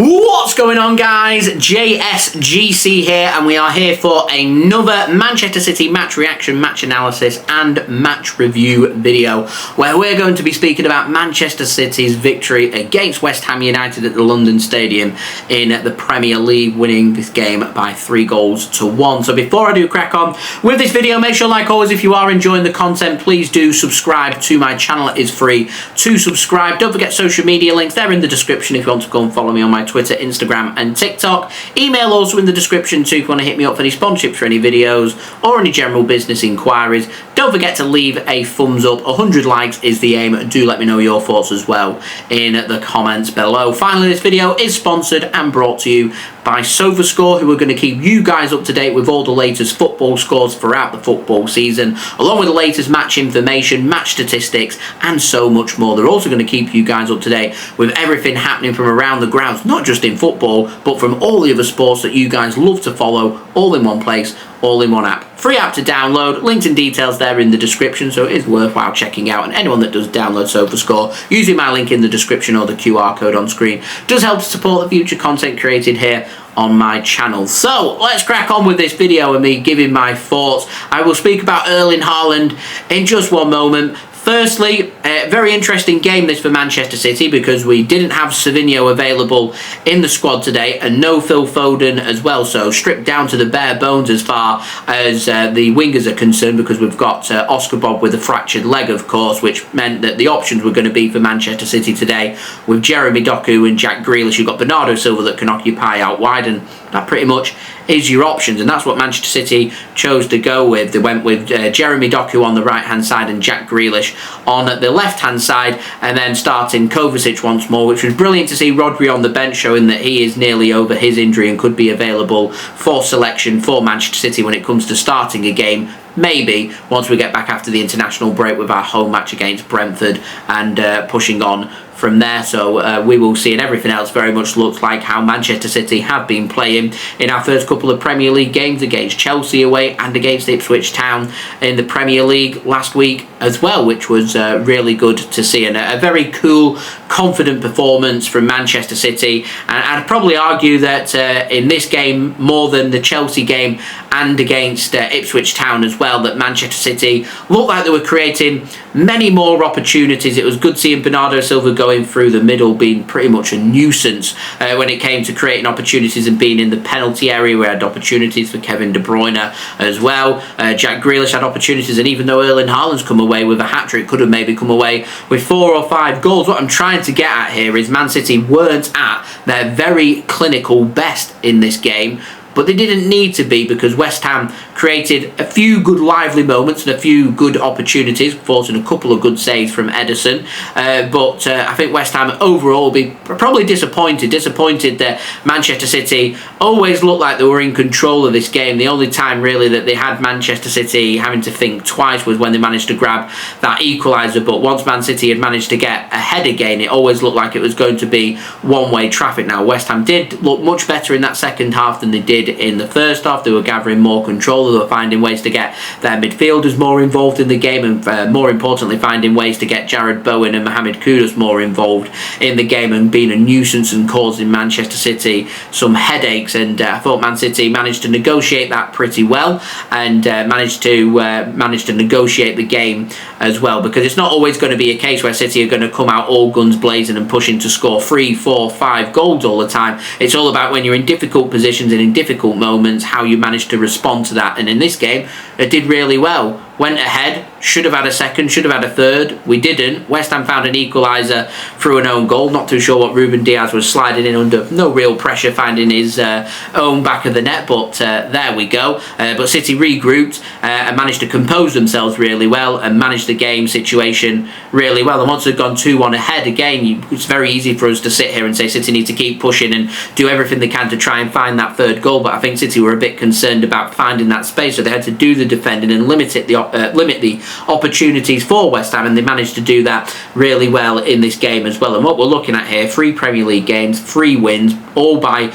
What's going on, guys? JSGC here, and we are here for another Manchester City match reaction, match analysis and match review video, where we're going to be speaking about Manchester City's victory against West Ham United at the London Stadium in the Premier League, winning this game by 3-1. So before I do crack on with this video, make sure, like always, if you are enjoying the content, please do subscribe to my channel. It is free to subscribe. Don't forget social media links, they're in the description if you want to go and follow me on my Twitter, Instagram and TikTok. Email also in the description too if you want to hit me up for any sponsorships for any videos or any general business inquiries. Don't forget to leave a thumbs up. 100 likes is the aim. Do let me know your thoughts as well in the comments below. Finally, this video is sponsored and brought to you by SofaScore, who are going to keep you guys up to date with all the latest football scores throughout the football season, along with the latest match information, match statistics and so much more. They're also going to keep you guys up to date with everything happening from around the grounds, not just in football, but from all the other sports that you guys love to follow, all in one place, all in one app. Free app to download, links and details there in the description, so it is worthwhile checking out. And anyone that does download SofaScore, using my link in the description or the QR code on screen, does help to support the future content created here on my channel. So let's crack on with this video and me giving my thoughts. I will speak about Erling Haaland in just one moment. Firstly, a very interesting game this for Manchester City, because we didn't have Savinho available in the squad today and no Phil Foden as well, so stripped down to the bare bones as far as the wingers are concerned, because we've got Oscar Bobb with a fractured leg, of course, which meant that the options were going to be for Manchester City today with Jeremy Doku and Jack Grealish. You've got Bernardo Silva that can occupy out wide, and that pretty much is your options, and that's what Manchester City chose to go with. They went with Jeremy Doku on the right hand side and Jack Grealish on the left hand side, and then starting Kovacic once more, which was brilliant to see Rodri on the bench, showing that he is nearly over his injury and could be available for selection for Manchester City when it comes to starting a game, maybe once we get back after the international break with our home match against Brentford and pushing on from there. So we will see, and everything else very much looks like how Manchester City have been playing in our first couple of Premier League games, against Chelsea away and against Ipswich Town in the Premier League last week as well, which was really good to see, and a very cool, confident performance from Manchester City. And I'd probably argue that in this game, more than the Chelsea game and against Ipswich Town as well, that Manchester City looked like they were creating many more opportunities. It was good seeing Bernardo Silva going through the middle, being pretty much a nuisance when it came to creating opportunities and being in the penalty area. We had opportunities for Kevin De Bruyne as well. Jack Grealish had opportunities, and even though Erling Haaland's come away with a hat-trick, could have maybe come away with 4 or 5 goals. What I'm trying to get at here is Man City weren't at their very clinical best in this game, but they didn't need to be, because West Ham created a few good lively moments and a few good opportunities, forcing a couple of good saves from Ederson. But I think West Ham overall will be probably disappointed that Manchester City always looked like they were in control of this game. The only time really that they had Manchester City having to think twice was when they managed to grab that equaliser. But once Man City had managed to get ahead again, it always looked like it was going to be one-way traffic. Now, West Ham did look much better in that second half than they did in the first half. They were gathering more control. They were finding ways to get their midfielders more involved in the game, and more importantly, finding ways to get Jared Bowen and Mohamed Kudus more involved in the game and being a nuisance and causing Manchester City some headaches. And I thought Man City managed to negotiate that pretty well, and managed to negotiate the game as well, because it's not always going to be a case where City are going to come out all guns blazing and pushing to score 3, 4, 5 goals all the time. It's all about when you're in difficult positions and in difficult moments, how you manage to respond to that. And in this game, it did really well. Went ahead, should have had a second, should have had a third. We didn't. West Ham found an equaliser through an own goal. Not too sure what Ruben was sliding in under. No real pressure, finding his own back of the net, but there we go. But City regrouped and managed to compose themselves really well and managed the game situation really well. And once they'd gone 2-1 ahead, again, it's very easy for us to sit here and say City need to keep pushing and do everything they can to try and find that third goal. But I think City were a bit concerned about finding that space, so they had to do the defending and limit the opportunities for West Ham, and they managed to do that really well in this game as well. And what we're looking at here, 3 Premier League games, 3 wins, all by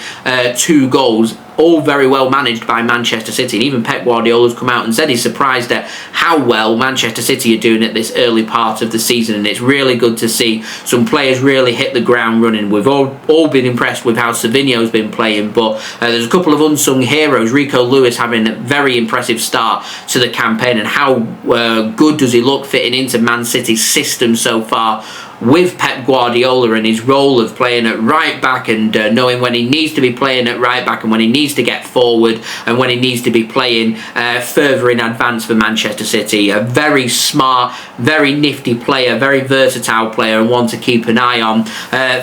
2 goals. all very well managed by Manchester City. And even Pep Guardiola has come out and said he's surprised at how well Manchester City are doing at this early part of the season, and it's really good to see some players really hit the ground running. We've all been impressed with how Savinho's been playing, but there's a couple of unsung heroes. Rico Lewis having a very impressive start to the campaign, and how good does he look fitting into Man City's system so far with Pep Guardiola and his role of playing at right back, and knowing when he needs to be playing at right back and when he needs to get forward and when he needs to be playing further in advance for Manchester City. A very smart, very nifty player, very versatile player, and one to keep an eye on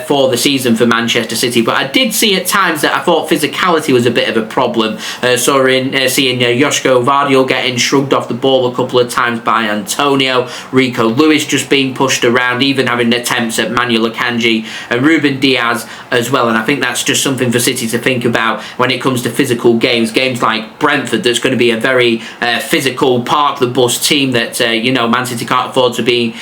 for the season for Manchester City. But I did see at times that I thought physicality was a bit of a problem. Seeing Josko Gvardiol getting shrugged off the ball a couple of times by Antonio, Rico Lewis just being pushed around, even having attempts at Manuel Akanji and Ruben Diaz as well. And I think that's just something for City to think about when it comes to physical games like Brentford. That's going to be a very physical, park the bus team that Man City can't afford to be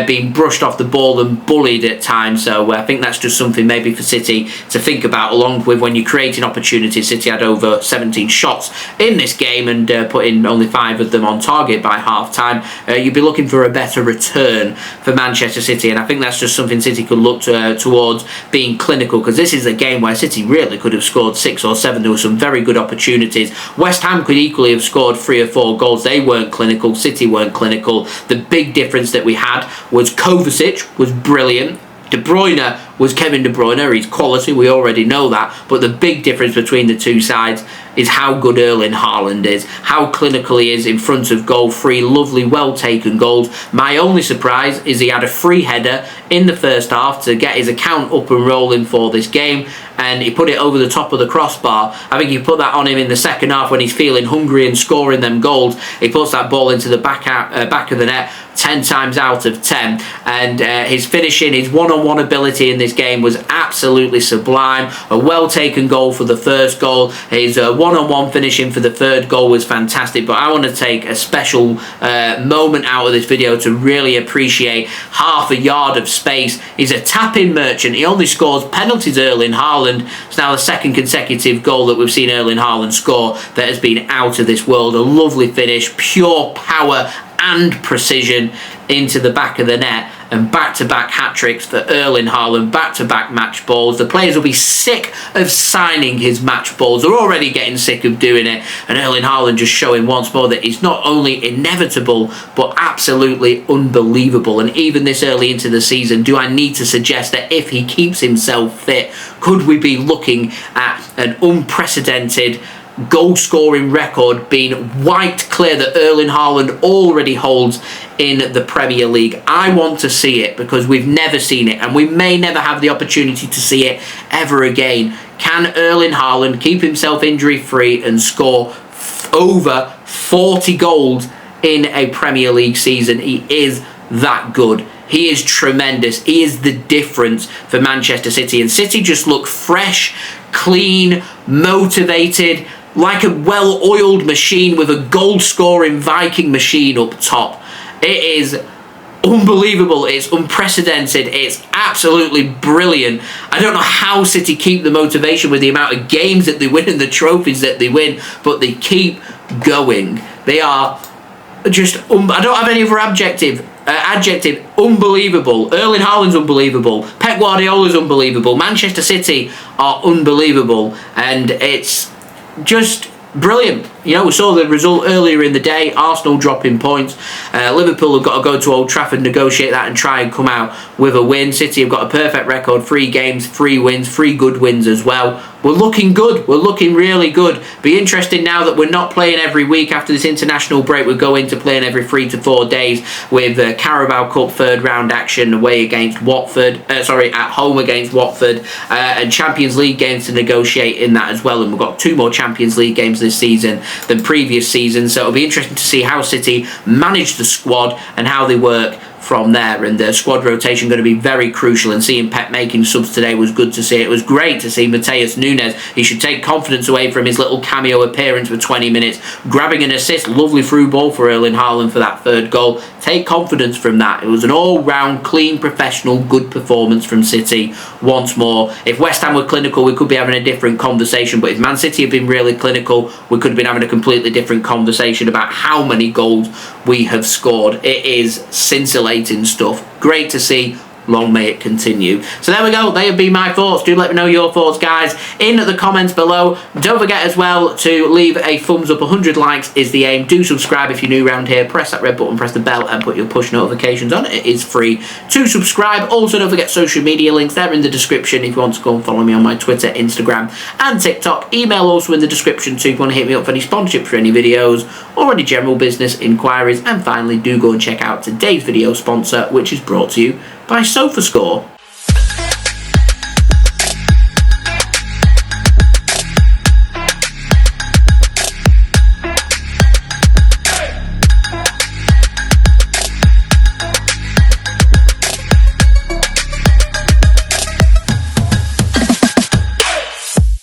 being brushed off the ball and bullied at times. So I think that's just something maybe for City to think about, along with when you're creating opportunities. City had over 17 shots in this game and putting only 5 of them on target by half time. You'd be looking for a better return for Manchester City, and I think that's just something City could look towards being clinical, because this is a game where City really could have scored 6 or 7. There were some very good opportunities. West Ham could equally have scored 3 or 4 goals. They weren't clinical. City weren't clinical. The big difference that we had was Kovacic was brilliant. De Bruyne was Kevin De Bruyne. He's quality, we already know that. But the big difference between the two sides is how good Erling Haaland is, how clinical he is in front of goal. 3 lovely, well-taken goals. My only surprise is he had a free header in the first half to get his account up and rolling for this game, and he put it over the top of the crossbar. I think you put that on him in the second half when he's feeling hungry and scoring them goals. He puts that ball into the back of the net 10 times out of 10, and his finishing, his one-on-one ability in this game was absolutely sublime. A well-taken goal for the first goal. His one-on-one finishing for the third goal was fantastic. But I want to take a special moment out of this video to really appreciate half a yard of space. He's a tap-in merchant. He only scores penalties, Erling Haaland. It's now the second consecutive goal that we've seen Erling Haaland score that has been out of this world. A lovely finish, pure power and precision into the back of the net, and back-to-back hat-tricks for Erling Haaland, back-to-back match balls. The players will be sick of signing his match balls. They're already getting sick of doing it, and Erling Haaland just showing once more that he's not only inevitable but absolutely unbelievable. And even this early into the season, do I need to suggest that if he keeps himself fit, could we be looking at an unprecedented goal scoring record being wiped clear that Erling Haaland already holds in the Premier League? I want to see it, because we've never seen it, and we may never have the opportunity to see it ever again. Can Erling Haaland keep himself injury free and score over 40 goals in a Premier League season? He is that good. He is tremendous. He is the difference for Manchester City, and City just look fresh, clean, motivated, like a well-oiled machine with a goal-scoring Viking machine up top. It is unbelievable. It's unprecedented. It's absolutely brilliant. I don't know how City keep the motivation with the amount of games that they win and the trophies that they win, but they keep going. They are just... I don't have any other adjective. Unbelievable. Erling Haaland's unbelievable. Pep Guardiola's unbelievable. Manchester City are unbelievable, and it's just brilliant. You know, we saw the result earlier in the day. Arsenal dropping points. Liverpool have got to go to Old Trafford, negotiate that and try and come out with a win. City have got a perfect record. 3 games, 3 wins, 3 good wins as well. We're looking good. We're looking really good. Be interesting now that we're not playing every week after this international break. We're going to playing every 3 to 4 days with Carabao Cup 3rd round action away against Watford. At home against Watford. And Champions League games to negotiate in that as well. And we've got 2 more Champions League games this season than previous seasons. So it'll be interesting to see how City manage the squad and how they work from there, and the squad rotation going to be very crucial, and seeing Pep making subs today was good to see. It was great to see Matheus Nunes. He should take confidence away from his little cameo appearance for 20 minutes, grabbing an assist, lovely through ball for Erling Haaland for that third goal. Take confidence from that. It was an all-round, clean, professional, good performance from City once more. If West Ham were clinical, we could be having a different conversation, but if Man City have been really clinical, we could have been having a completely different conversation about how many goals we have scored. It is scintillating stuff. Great to see. Long may it continue. So there we go. They have been my thoughts. Do let me know your thoughts, guys, in the comments below. Don't forget as well to leave a thumbs up. 100 likes is the aim. Do subscribe if you're new around here. Press that red button, press the bell, and put your push notifications on. It is free to subscribe. Also, don't forget social media links. They're in the description if you want to go and follow me on my Twitter, Instagram, and TikTok. Email also in the description too if you want to hit me up for any sponsorship for any videos or any general business inquiries. And finally, do go and check out today's video sponsor, which is brought to you by SofaScore.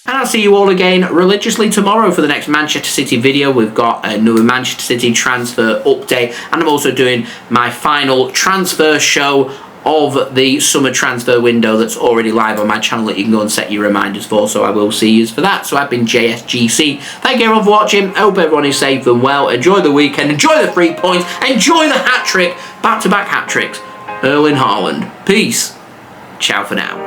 I'll see you all again religiously tomorrow for the next Manchester City video. We've got another Manchester City transfer update, and I'm also doing my final transfer show of the summer transfer window that's already live on my channel that you can go and set your reminders for, so I will see you for that. So I've been JSGC. Thank you everyone for watching. I hope everyone is safe and well. Enjoy the weekend. Enjoy the 3 points. Enjoy the hat-trick. Back-to-back hat-tricks. Erling Haaland. Peace. Ciao for now.